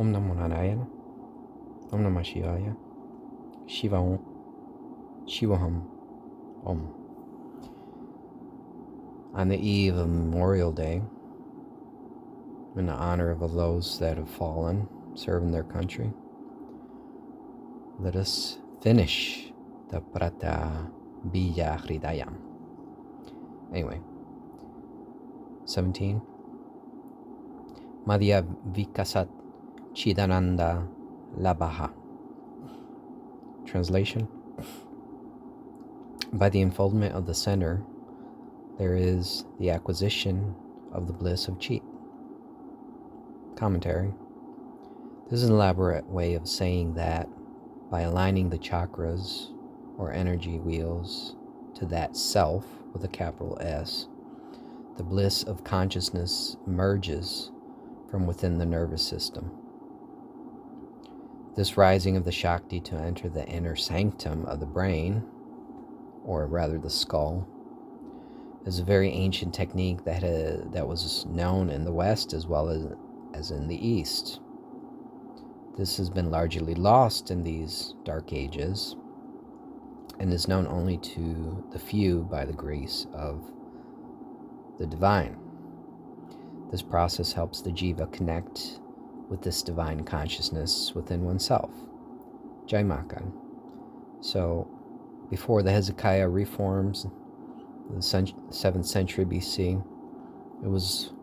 Om Namo Narayana, Om Namah Shivaya, Shivaham, Om. On the eve of Memorial Day, in the honor of those that have fallen, serving their country, let us finish the pratyabijahridayam. Anyway, 17. Madhya Vikasat Chidananda Labaha. Translation: by the unfoldment of the center, there is the acquisition of the bliss of Chit. Commentary: this is an elaborate way of saying that by aligning the chakras or energy wheels to that self with a capital S, the bliss of consciousness emerges from within the nervous system. This rising of the Shakti to enter the inner sanctum of the brain, or rather the skull, is a very ancient technique that was known in the West as well as in the East. This has been largely lost in these dark ages and is known only to the few by the grace of the divine. This process helps the jiva connect with this divine consciousness within oneself. Jai Makan. So, before the Hezekiah reforms, the 7th century BC, it was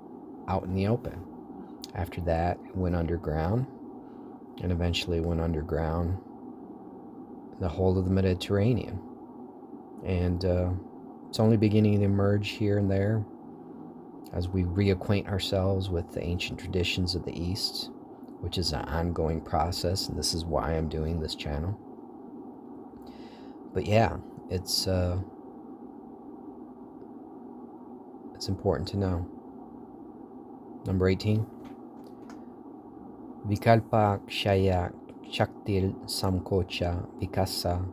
out in the open. After that, it went underground, and eventually went underground the whole of the Mediterranean. And it's only beginning to emerge here and there as we reacquaint ourselves with the ancient traditions of the East, which is an ongoing process, and this is why I'm doing this channel. But yeah, it's important to know. Number 18. Vikalpa Kshaya Shaktil Samkocha Vikasa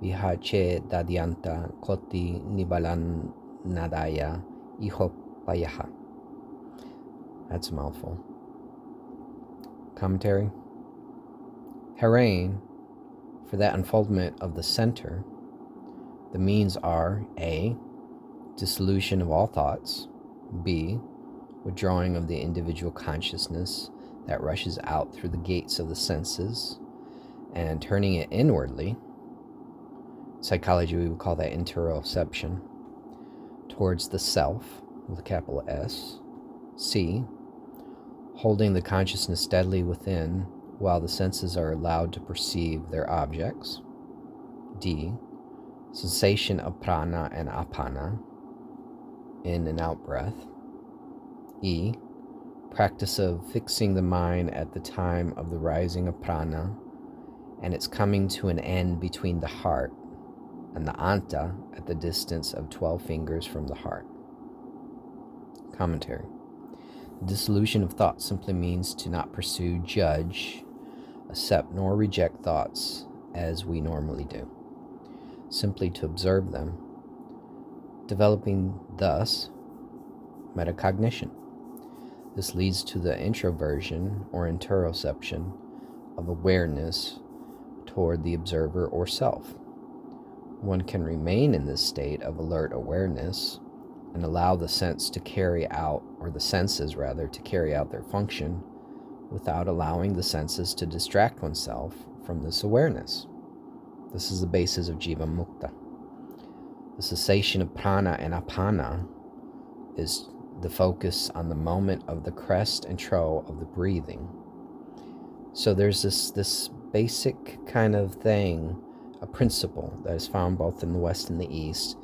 Vihache Dadyanta Koti Nibalan Nadaya Ihopayaha. That's a mouthful. Commentary: Harain, for that unfoldment of the center, the means are A. dissolution of all thoughts, B. withdrawing of the individual consciousness that rushes out through the gates of the senses and turning it inwardly. Psychology, we would call that interoception, towards the self with a capital S. C. holding the consciousness steadily within while the senses are allowed to perceive their objects. D. Sensation of prana and apana, in and out breath. E. Practice of fixing the mind at the time of the rising of prana and its coming to an end between the heart and the anta at the distance of 12 fingers from the heart. Commentary: dissolution of thought simply means to not pursue, judge, accept, nor reject thoughts as we normally do. Simply to observe them, developing thus metacognition. This leads to the introversion or interoception of awareness toward the observer or self. One can remain in this state of alert awareness and allow the sense to carry out, or the senses rather, to carry out their function without allowing the senses to distract oneself from this awareness. This is the basis of Jiva Mukta. The cessation of prana and apana is the focus on the moment of the crest and trough of the breathing. So there's this basic kind of thing, a principle that is found both in the West and the East,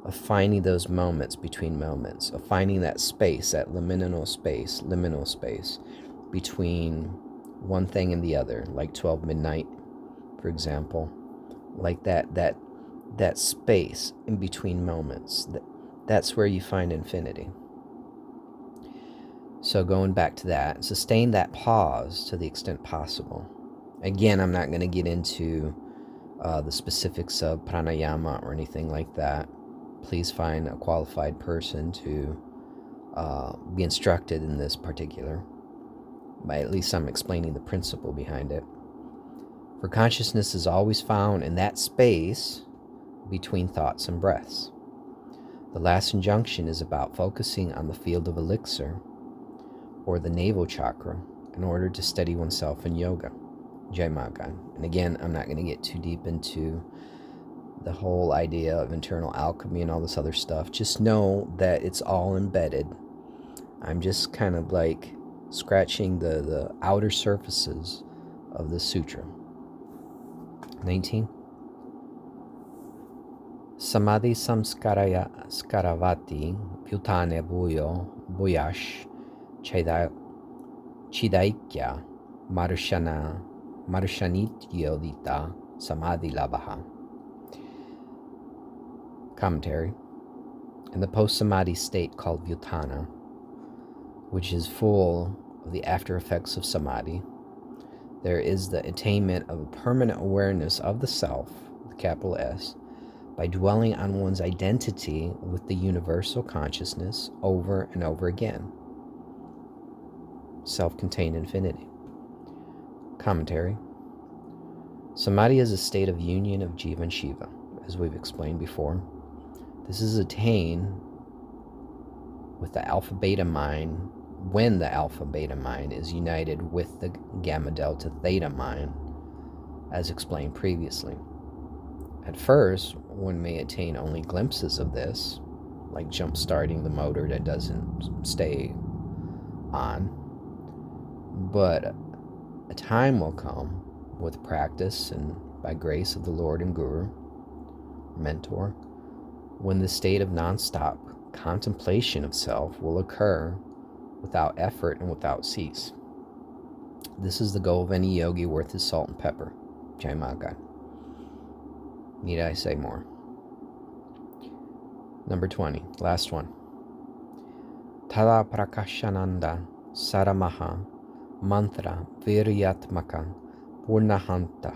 of finding those moments between moments, of finding that space, that liminal space between one thing and the other, like 12 midnight, for example, like that space in between moments. That's where you find infinity. So going back to that, sustain that pause to the extent possible. Again, I'm not going to get into the specifics of pranayama or anything like that. Please find a qualified person to be instructed in this particular. But at least I'm explaining the principle behind it. For consciousness is always found in that space between thoughts and breaths. The last injunction is about focusing on the field of elixir, or the navel chakra, in order to steady oneself in yoga. Jai Magan. And again, I'm not going to get too deep into the whole idea of internal alchemy and all this other stuff. Just know that it's all embedded. I'm just kind of like scratching the outer surfaces of the sutra. 19. Samadhi samskaravati vyutane bhuyash chidaikya marushanitiyodita samadhi labaha. Commentary. In the post-samadhi state called vyutana, which is full of the after effects of samadhi, there is the attainment of a permanent awareness of the self, the capital S, by dwelling on one's identity with the universal consciousness over and over again. Self-contained infinity. Commentary. Samadhi is a state of union of Jiva and Shiva, as we've explained before. This is attained with the alpha-beta mind when the alpha-beta mind is united with the gamma-delta-theta mind, as explained previously. At first, one may attain only glimpses of this, like jump-starting the motor that doesn't stay on. But a time will come with practice and by grace of the Lord and Guru, mentor, when the state of non-stop contemplation of self will occur without effort and without cease. This is the goal of any yogi worth his salt and pepper. Jai Maga. Need I say more? Number 20, last one. Tada prakashananda saramaha mantra viryatmaka purnahanta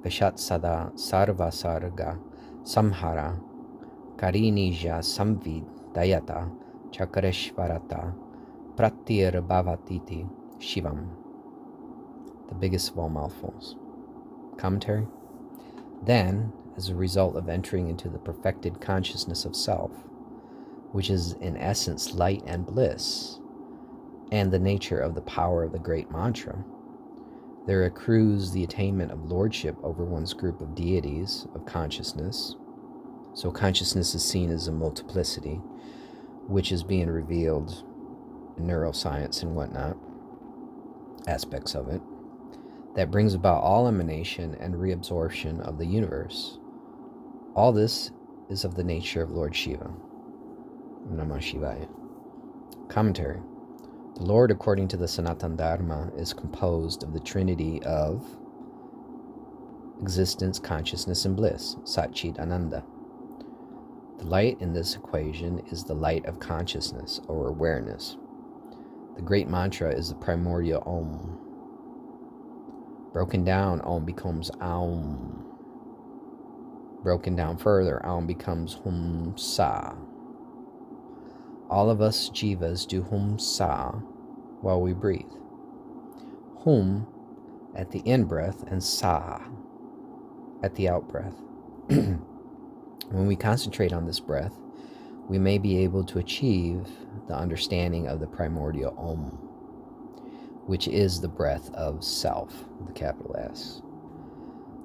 vishatsada sarva sarga samhara karinija samvid dayata chakareshvarata pratyabijahridayam shivam. The biggest of all mouthfuls. Commentary. Then, as a result of entering into the perfected consciousness of self, which is in essence light and bliss, and the nature of the power of the great mantra, there accrues the attainment of lordship over one's group of deities of consciousness. So consciousness is seen as a multiplicity, which is being revealed in neuroscience and whatnot, aspects of it, that brings about all emanation and reabsorption of the universe. All this is of the nature of Lord Shiva. Namah Shivaya. Commentary. The Lord, according to the Sanatana Dharma, is composed of the trinity of existence, consciousness, and bliss, Satchit Ananda. The light in this equation is the light of consciousness or awareness. The great mantra is the primordial Om. Broken down, Om becomes Aum. Broken down further, Aum becomes Hum Sa. All of us jivas do Hum Sa while we breathe. Hum at the in-breath and Sa at the out-breath. When we concentrate on this breath, we may be able to achieve the understanding of the primordial Om, which is the breath of self, the capital S.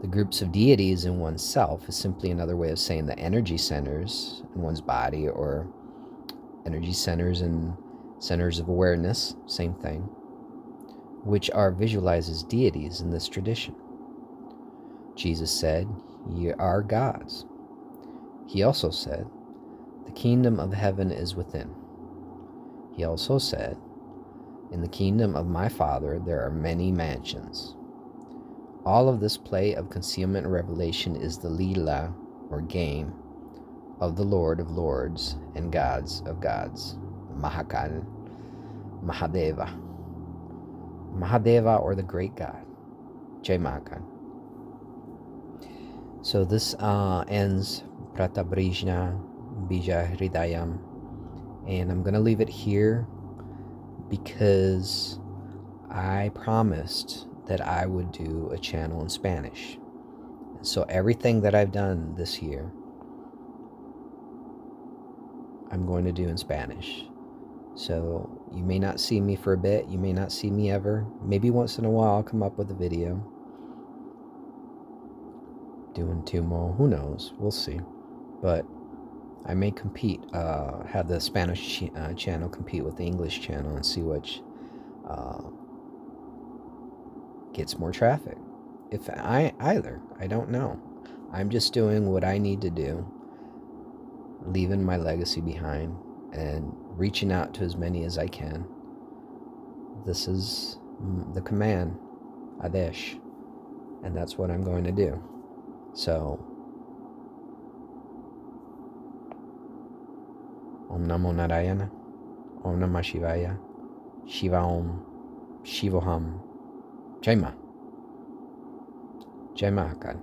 The groups of deities in oneself is simply another way of saying the energy centers in one's body, or energy centers and centers of awareness, same thing, which are visualized as deities in this tradition. Jesus said, "Ye are gods." He also said, "The kingdom of heaven is within." He also said, "In the kingdom of my Father there are many mansions." All of this play of concealment and revelation is the Leela, or game, of the Lord of Lords and Gods of Gods, Mahakal, Mahadeva. Mahadeva, or the Great God, Jai Mahakal. So this ends pratyabijahridayam, and I'm going to leave it here because I promised that I would do a channel in Spanish. So everything that I've done this year, I'm going to do in Spanish. So you may not see me for a bit, you may not see me ever. Maybe once in a while I'll come up with a video. Doing 2 more, who knows, we'll see. But I may compete, have the Spanish channel compete with the English channel and see which gets more traffic. If I don't know. I'm just doing what I need to do, leaving my legacy behind and reaching out to as many as I can. This is the command, Adesh, and that's what I'm going to do. So, Om Namo Narayana, Om Namah Shivaya, Shiva Om, Shivoham, Jai Ma, Jai Mahakal.